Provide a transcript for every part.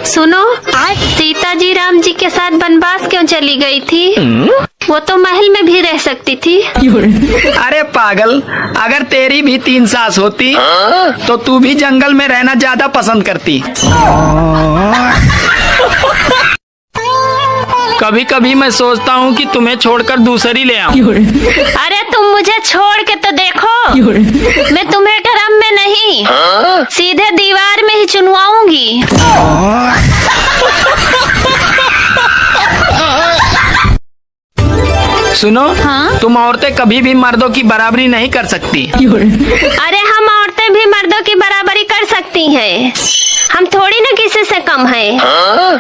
सुनो, सीता जी राम जी के साथ वनवास क्यों चली गई थी? वो तो महल में भी रह सकती थी। अरे पागल, अगर तेरी भी 3 सास होती तो तू भी जंगल में रहना ज्यादा पसंद करती। कभी कभी मैं सोचता हूँ कि तुम्हें छोड़कर दूसरी ले आऊं। अरे तुम मुझे छोड़ के तो देखो, मैं तुम्हें ड्रम में नहीं सीधे दीवार में ही चुनवाऊंगी। सुनो, हाँ? तुम औरतें कभी भी मर्दों की बराबरी नहीं कर सकती। अरे हम औरतें भी मर्दों की बराबरी कर सकती हैं। हम थोड़ी ना किसी से कम हैं।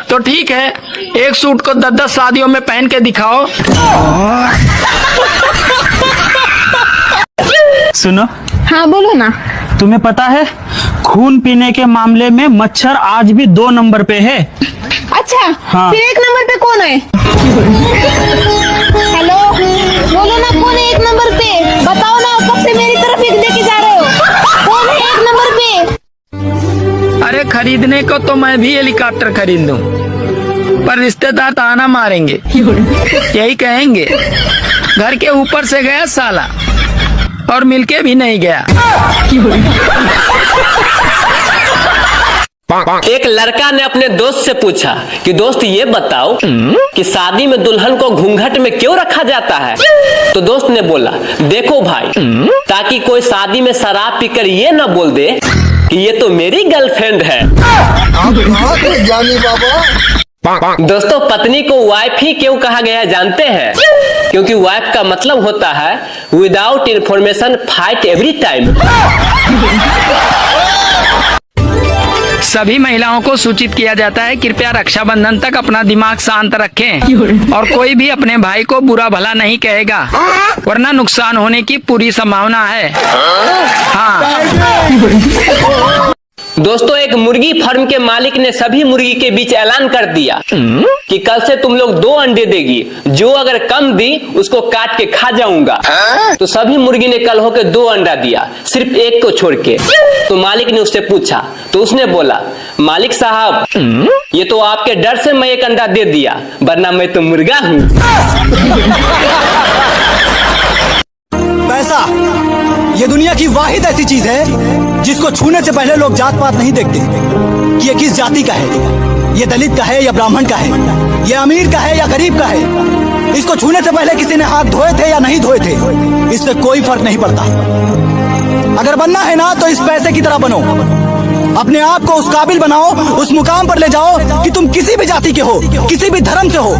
तो ठीक है, एक सूट को 10-10 शादियों में पहन के दिखाओ। सुनो, हाँ बोलो ना। तुम्हें पता है खून पीने के मामले में मच्छर आज भी 2 नंबर पे है। अच्छा, हाँ। फिर 1 नंबर पे कौन है? हेलो, बोलो ना, कौन है 1 नंबर पे? बताओ ना, कब से मेरी तरफ एक देके जा रहे हो? कौन है 1 नंबर पे? अरे खरीदने को तो मैं भी हेलीकॉप्टर खरीद दूं, पर रिश्तेदार ताना मारेंगे। यही कहेंगे, घर के ऊपर से गया साला और मिलके भी नहीं गया। एक लड़का ने अपने दोस्त से पूछा कि दोस्त ये बताओ कि शादी में दुल्हन को घूंघट में क्यों रखा जाता है? तो दोस्त ने बोला, देखो भाई, ताकि कोई शादी में शराब पीकर ये न बोल दे कि ये तो मेरी गर्लफ्रेंड है। जानी बाबा। दोस्तों, पत्नी को वाइफ ही क्यों कहा गया जानते हैं? क्योंकि वाइफ का मतलब होता है without information fight every time. सभी महिलाओं को सूचित किया जाता है, कृपया रक्षाबंधन तक अपना दिमाग शांत रखें और कोई भी अपने भाई को बुरा भला नहीं कहेगा, वरना नुकसान होने की पूरी संभावना है। हाँ। दोस्तों, एक मुर्गी फार्म के मालिक ने सभी मुर्गी के बीच ऐलान कर दिया कि कल से तुम लोग 2 अंडे देगी, जो अगर कम दी उसको काट के खा जाऊंगा। तो सभी मुर्गी ने कल होकर 2 अंडा दिया, सिर्फ एक को छोड़ के। तो मालिक ने उससे पूछा, तो उसने बोला, मालिक साहब, ये तो आपके डर से मैं 1 अंडा दे दिया, वरना मैं तो मुर्गा हूँ। पैसा ये दुनिया की वाहिद ऐसी चीज है जिसको छूने से पहले लोग जात पात नहीं देखते कि ये किस जाति का है, ये दलित का है या ब्राह्मण का है, ये अमीर का है या गरीब का है। इसको छूने से पहले किसी ने हाथ धोए थे या नहीं धोए थे, इससे कोई फर्क नहीं पड़ता। अगर बनना है ना तो इस पैसे की तरह बनो, अपने आप को उस काबिल बनाओ, उस मुकाम पर ले जाओ कि तुम किसी भी जाति के हो, किसी भी धर्म से हो,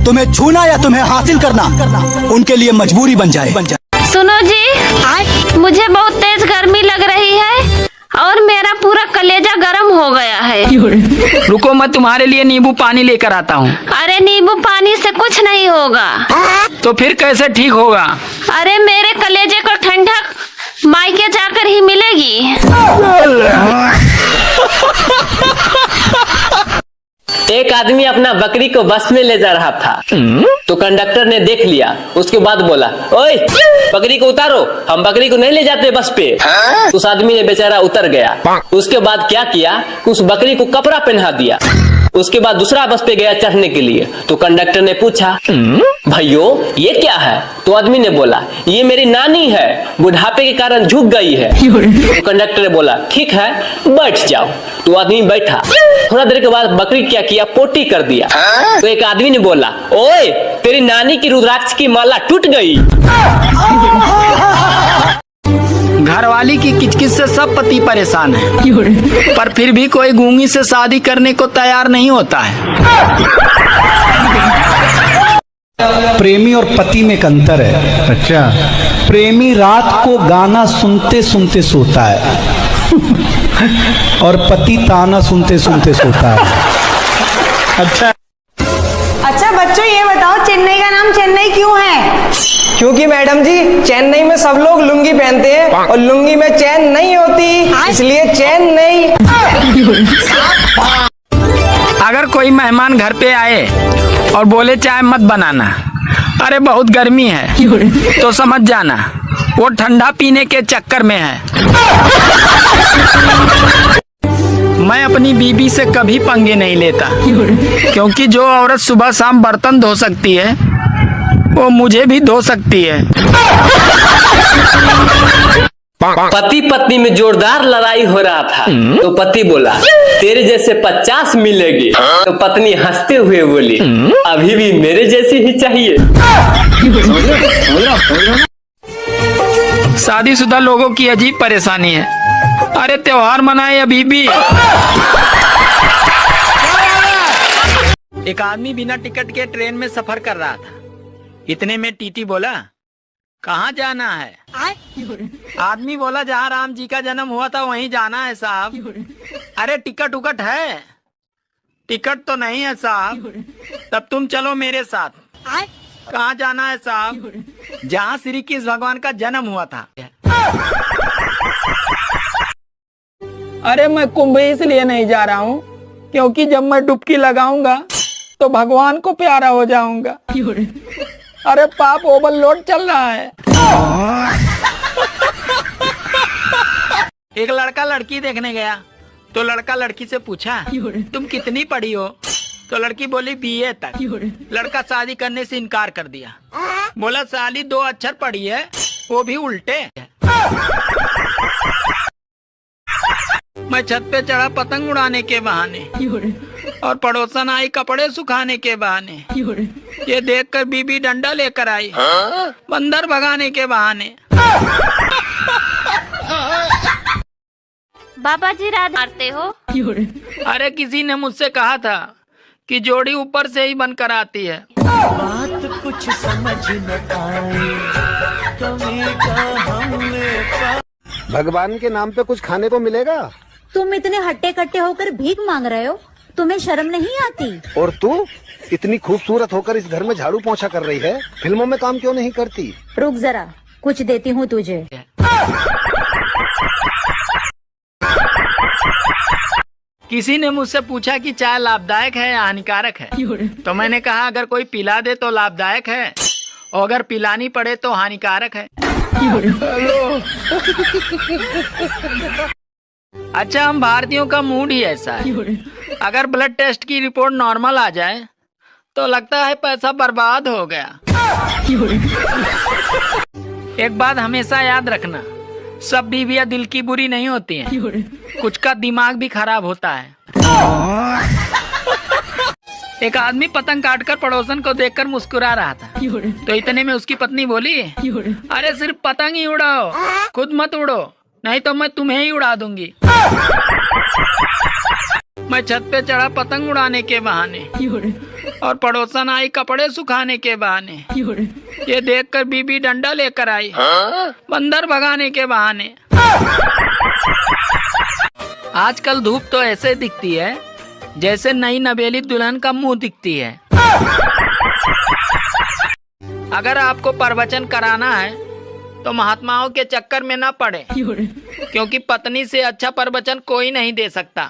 तुम्हें छूना या तुम्हें हासिल करना उनके लिए मजबूरी बन जाए। सुनो जी, मुझे बहुत तेज गर्मी लग रही है और मेरा पूरा कलेजा गर्म हो गया है। रुको, मैं तुम्हारे लिए नींबू पानी लेकर आता हूँ। अरे नींबू पानी से कुछ नहीं होगा। तो फिर कैसे ठीक होगा? अरे मेरे कलेजे को ठंडक मायके जाकर ही मिलेगी। एक आदमी अपना बकरी को बस में ले जा रहा था, तो कंडक्टर ने देख लिया। उसके बाद बोला, ओए बकरी को उतारो, हम बकरी को नहीं ले जाते बस पे। उस आदमी ने बेचारा उतर गया। उसके बाद क्या किया, उस बकरी को कपड़ा पहना दिया। उसके बाद दूसरा बस पे गया चढ़ने के लिए। तो कंडक्टर ने पूछा, भाइयों ये क्या है? तो आदमी ने बोला, ये मेरी नानी है, बुढ़ापे के कारण झुक गई है। तो कंडक्टर ने बोला, ठीक है बैठ जाओ। तो आदमी बैठा। थोड़ा देर के बाद बकरी क्या किया, पोटी कर दिया। तो एक आदमी ने बोला, ओए तेरी नानी की रुद्राक्ष की माला टूट गई। घरवाली की किचकिच से सब पति परेशान है, पर फिर भी कोई गूंगी से शादी करने को तैयार नहीं होता है। प्रेमी और पति में एक अंतर है। अच्छा, प्रेमी रात को गाना सुनते सुनते सोता है और पति ताना सुनते सुनते सोता है। अच्छा बच्चों, ये बताओ चेन्नई का नाम चेन्नई क्यों है? क्योंकि मैडम जी, चेन्नई में सब लोग लुंगी पहनते हैं और लुंगी में चैन नहीं होती, इसलिए चेन्नई। अगर कोई मेहमान घर पे आए और बोले चाय मत बनाना, अरे बहुत गर्मी है, तो समझ जाना वो ठंडा पीने के चक्कर में है। मैं अपनी बीबी से कभी पंगे नहीं लेता, क्योंकि जो औरत सुबह शाम बर्तन धो सकती है वो मुझे भी धो सकती है। पति पत्नी में जोरदार लड़ाई हो रहा था तो पति बोला तेरे जैसे 50 मिलेगी। तो पत्नी हंसते हुए बोली अभी भी मेरे जैसी ही चाहिए। शादीशुदा लोगों की अजीब परेशानी है। अरे त्योहार मनाए अभी भी। एक आदमी बिना टिकट के ट्रेन में सफर कर रहा था। इतने में टीटी बोला कहाँ जाना है? आदमी बोला जहाँ राम जी का जन्म हुआ था वहीं जाना है साहब। अरे टिकट उकट है? टिकट तो नहीं है साहब। तब तुम चलो मेरे साथ। कहाँ जाना है साहब? जहाँ श्री कृष्ण भगवान का जन्म हुआ था। अरे मैं कुंभ इसलिए नहीं जा रहा हूँ क्योंकि जब मैं डुबकी लगाऊंगा तो भगवान को प्यारा हो जाऊंगा। अरे पाप ओवरलोड चल रहा है। एक लड़का लड़की देखने गया तो लड़का लड़की से पूछा तुम कितनी पढ़ी हो? तो लड़की बोली BA तक। लड़का शादी करने से इनकार कर दिया। बोला साली 2 अक्षर पढ़ी है वो भी उल्टे। मैं छत पे चढ़ा पतंग उड़ाने के बहाने और पड़ोसन आई कपड़े सुखाने के बहाने। ये देखकर बीबी डंडा लेकर आई बंदर भगाने के बहाने। बाबा जी रात मारते हो? अरे किसी ने मुझसे कहा था कि जोड़ी ऊपर से ही बनकर आती है। बात कुछ समझ न आई भगवान के नाम पे कुछ खाने को मिलेगा? तुम इतने हट्टे कट्टे होकर भीख मांग रहे हो, तुम्हें शर्म नहीं आती? और तू इतनी खूबसूरत होकर इस घर में झाड़ू पोंछा कर रही है, फिल्मों में काम क्यों नहीं करती? रुक जरा, कुछ देती हूँ तुझे। किसी ने मुझसे पूछा कि चाय लाभदायक है या हानिकारक है? तो मैंने कहा अगर कोई पिला दे तो लाभदायक है और अगर पिलानी पड़े तो हानिकारक है। अच्छा, हम भारतीयों का मूड ही ऐसा है। अगर ब्लड टेस्ट की रिपोर्ट नॉर्मल आ जाए तो लगता है पैसा बर्बाद हो गया। एक बात हमेशा याद रखना, सब बीवियां दिल की बुरी नहीं होती हैं, कुछ का दिमाग भी खराब होता है। एक आदमी पतंग काटकर पड़ोसन को देखकर मुस्कुरा रहा था। तो इतने में उसकी पत्नी बोली अरे सिर्फ पतंग ही उड़ाओ, खुद मत उड़ो, नहीं तो मैं तुम्हें ही उड़ा दूंगी। मैं छत पे चढ़ा पतंग उड़ाने के बहाने और पड़ोसन आई कपड़े सुखाने के बहाने। ये देखकर बीबी डंडा लेकर आई बंदर भगाने के बहाने। आजकल धूप तो ऐसे दिखती है जैसे नई नवेली दुल्हन का मुंह दिखती है। अगर आपको प्रवचन कराना है तो महात्माओं के चक्कर में न पड़े, क्योंकि पत्नी से अच्छा प्रवचन कोई नहीं दे सकता।